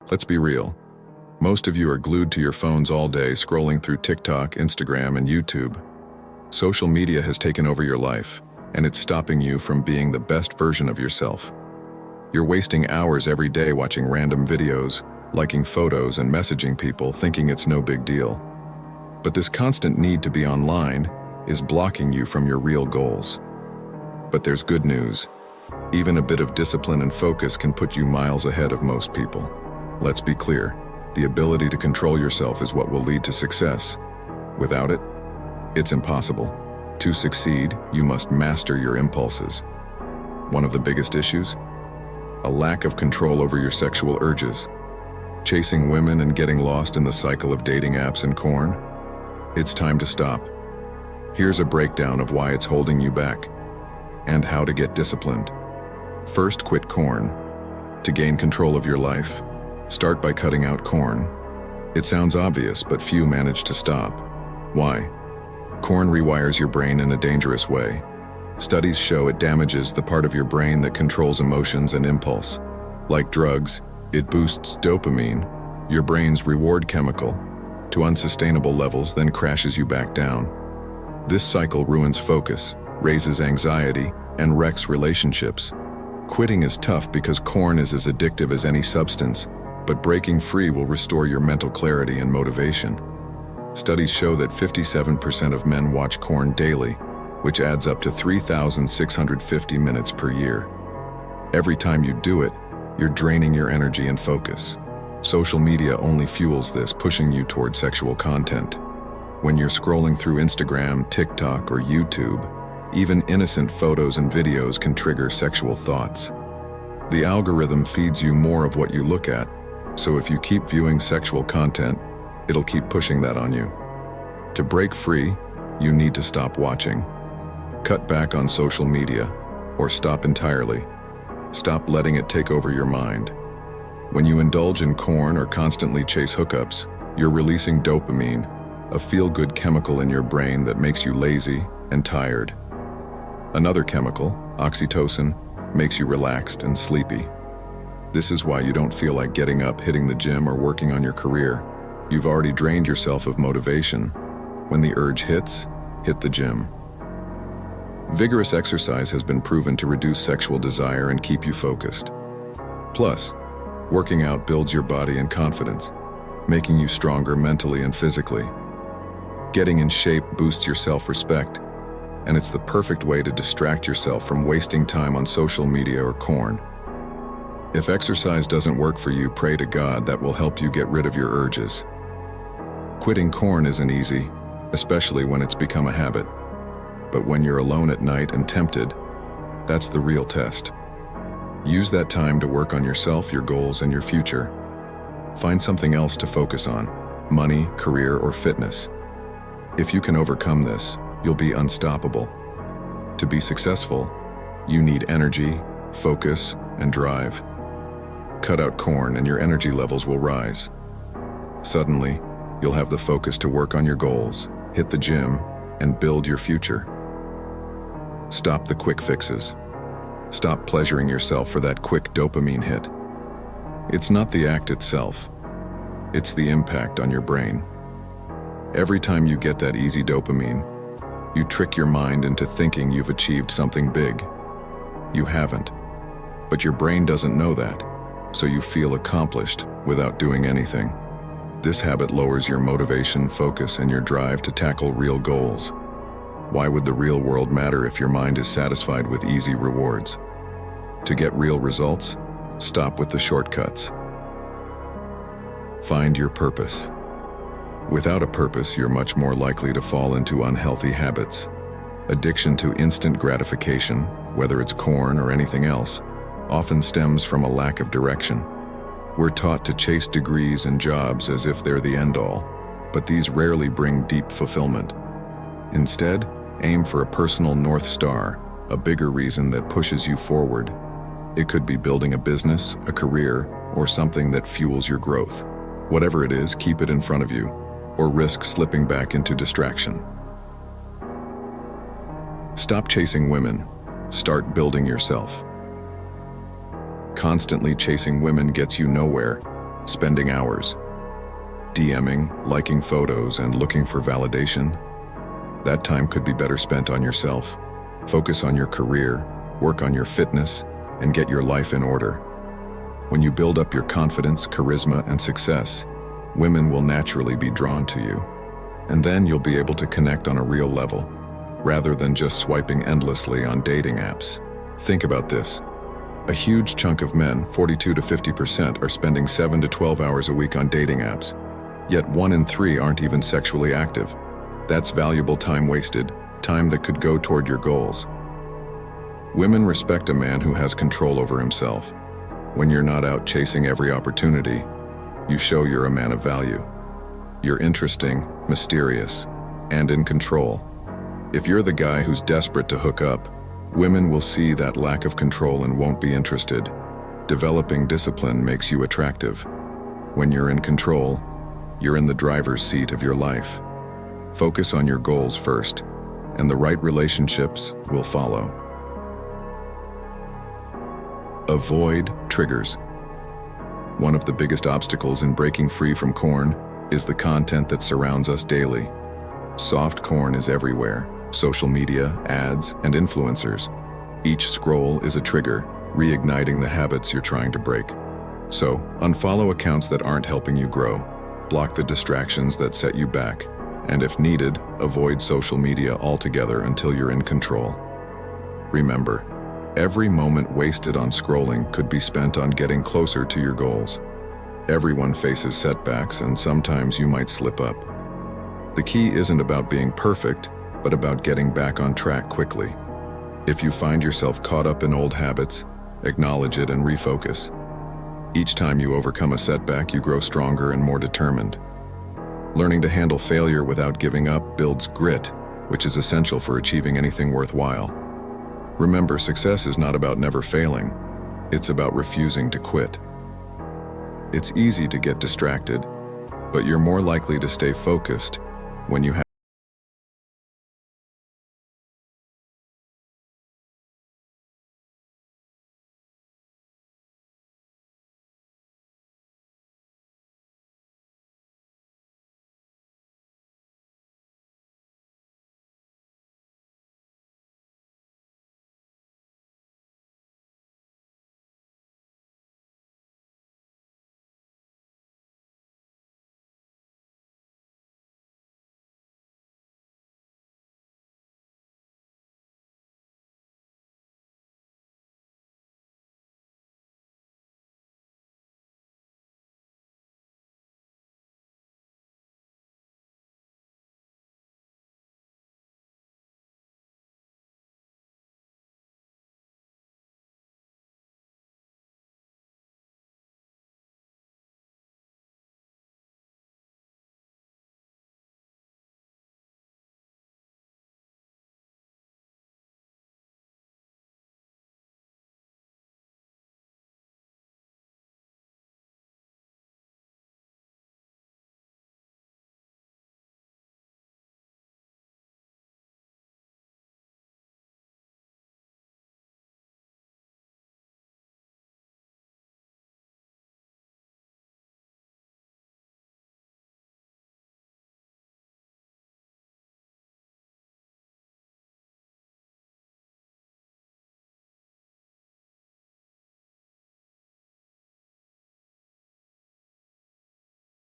Let's be real. Most of you are glued to your phones all day, scrolling through TikTok, Instagram, and YouTube. Social media has taken over your life, and it's stopping you from being the best version of yourself. You're wasting hours every day watching random videos, liking photos, and messaging people, thinking it's no big deal. But this constant need to be online is blocking you from your real goals. But there's good news. Even a bit of discipline and focus can put you miles ahead of most people. Let's be clear, the ability to control yourself is what will lead to success. Without it, it's impossible. To succeed, you must master your impulses. One of the biggest issues? A lack of control over your sexual urges. Chasing women and getting lost in the cycle of dating apps and porn? It's time to stop. Here's a breakdown of why it's holding you back, and how to get disciplined. First, quit porn. To gain control of your life, start by cutting out porn. It sounds obvious, but few manage to stop. Why? Porn rewires your brain in a dangerous way. Studies show it damages the part of your brain that controls emotions and impulse. Like drugs, it boosts dopamine, your brain's reward chemical, to unsustainable levels, then crashes you back down. This cycle ruins focus, raises anxiety, and wrecks relationships. Quitting is tough because porn is as addictive as any substance, but breaking free will restore your mental clarity and motivation. Studies show that 57% of men watch porn daily, which adds up to 3,650 minutes per year. Every time you do it, you're draining your energy and focus. Social media only fuels this, pushing you toward sexual content. When you're scrolling through Instagram, TikTok, or YouTube, even innocent photos and videos can trigger sexual thoughts. The algorithm feeds you more of what you look at, so if you keep viewing sexual content, it'll keep pushing that on you. To break free, you need to stop watching. Cut back on social media, or stop entirely. Stop letting it take over your mind. When you indulge in porn or constantly chase hookups, you're releasing dopamine, a feel-good chemical in your brain that makes you lazy and tired. Another chemical, oxytocin, makes you relaxed and sleepy. This is why you don't feel like getting up, hitting the gym, or working on your career. You've already drained yourself of motivation. When the urge hits, hit the gym. Vigorous exercise has been proven to reduce sexual desire and keep you focused. Plus, working out builds your body and confidence, making you stronger mentally and physically. Getting in shape boosts your self-respect, and it's the perfect way to distract yourself from wasting time on social media or porn. If exercise doesn't work for you, pray to God that will help you get rid of your urges. Quitting porn isn't easy, especially when it's become a habit. But when you're alone at night and tempted, that's the real test. Use that time to work on yourself, your goals, and your future. Find something else to focus on: money, career, or fitness. If you can overcome this, you'll be unstoppable. To be successful, you need energy, focus, and drive. Cut out porn and your energy levels will rise. Suddenly, you'll have the focus to work on your goals, hit the gym, and build your future. Stop the quick fixes. Stop pleasuring yourself for that quick dopamine hit. It's not the act itself. It's the impact on your brain. Every time you get that easy dopamine, you trick your mind into thinking you've achieved something big. You haven't. But your brain doesn't know that, so you feel accomplished without doing anything. This habit lowers your motivation, focus, and your drive to tackle real goals. Why would the real world matter if your mind is satisfied with easy rewards? To get real results, stop with the shortcuts. Find your purpose. Without a purpose, you're much more likely to fall into unhealthy habits. Addiction to instant gratification, whether it's porn or anything else, often stems from a lack of direction. We're taught to chase degrees and jobs as if they're the end-all, but these rarely bring deep fulfillment. Instead, aim for a personal North Star, a bigger reason that pushes you forward. It could be building a business, a career, or something that fuels your growth. Whatever it is, keep it in front of you, or risk slipping back into distraction. Stop chasing women. Start building yourself. Constantly chasing women gets you nowhere. spending hours DMing, liking photos, and looking for validation? That time could be better spent on yourself. Focus on your career, work on your fitness, and get your life in order. When you build up your confidence, charisma, and success, women will naturally be drawn to you. And then you'll be able to connect on a real level, rather than just swiping endlessly on dating apps. Think about this. A huge chunk of men, 42 to 50%, are spending 7 to 12 hours a week on dating apps. Yet 1 in 3 aren't even sexually active. That's valuable time wasted, time that could go toward your goals. Women respect a man who has control over himself. When you're not out chasing every opportunity, you show you're a man of value. You're interesting, mysterious, and in control. If you're the guy who's desperate to hook up, women will see that lack of control and won't be interested. Developing discipline makes you attractive. When you're in control, you're in the driver's seat of your life. Focus on your goals first, and the right relationships will follow. Avoid triggers. One of the biggest obstacles in breaking free from corn is the content that surrounds us daily. Soft corn is everywhere: social media, ads, and influencers. Each scroll is a trigger, reigniting the habits you're trying to break. So, unfollow accounts that aren't helping you grow. Block the distractions that set you back, and if needed, avoid social media altogether until you're in control. Remember, every moment wasted on scrolling could be spent on getting closer to your goals. Everyone faces setbacks, and sometimes you might slip up. The key isn't about being perfect, but about getting back on track quickly. If you find yourself caught up in old habits, acknowledge it and refocus. Each time you overcome a setback, you grow stronger and more determined. Learning to handle failure without giving up builds grit, which is essential for achieving anything worthwhile. Remember, success is not about never failing. It's about refusing to quit. It's easy to get distracted, but you're more likely to stay focused when you have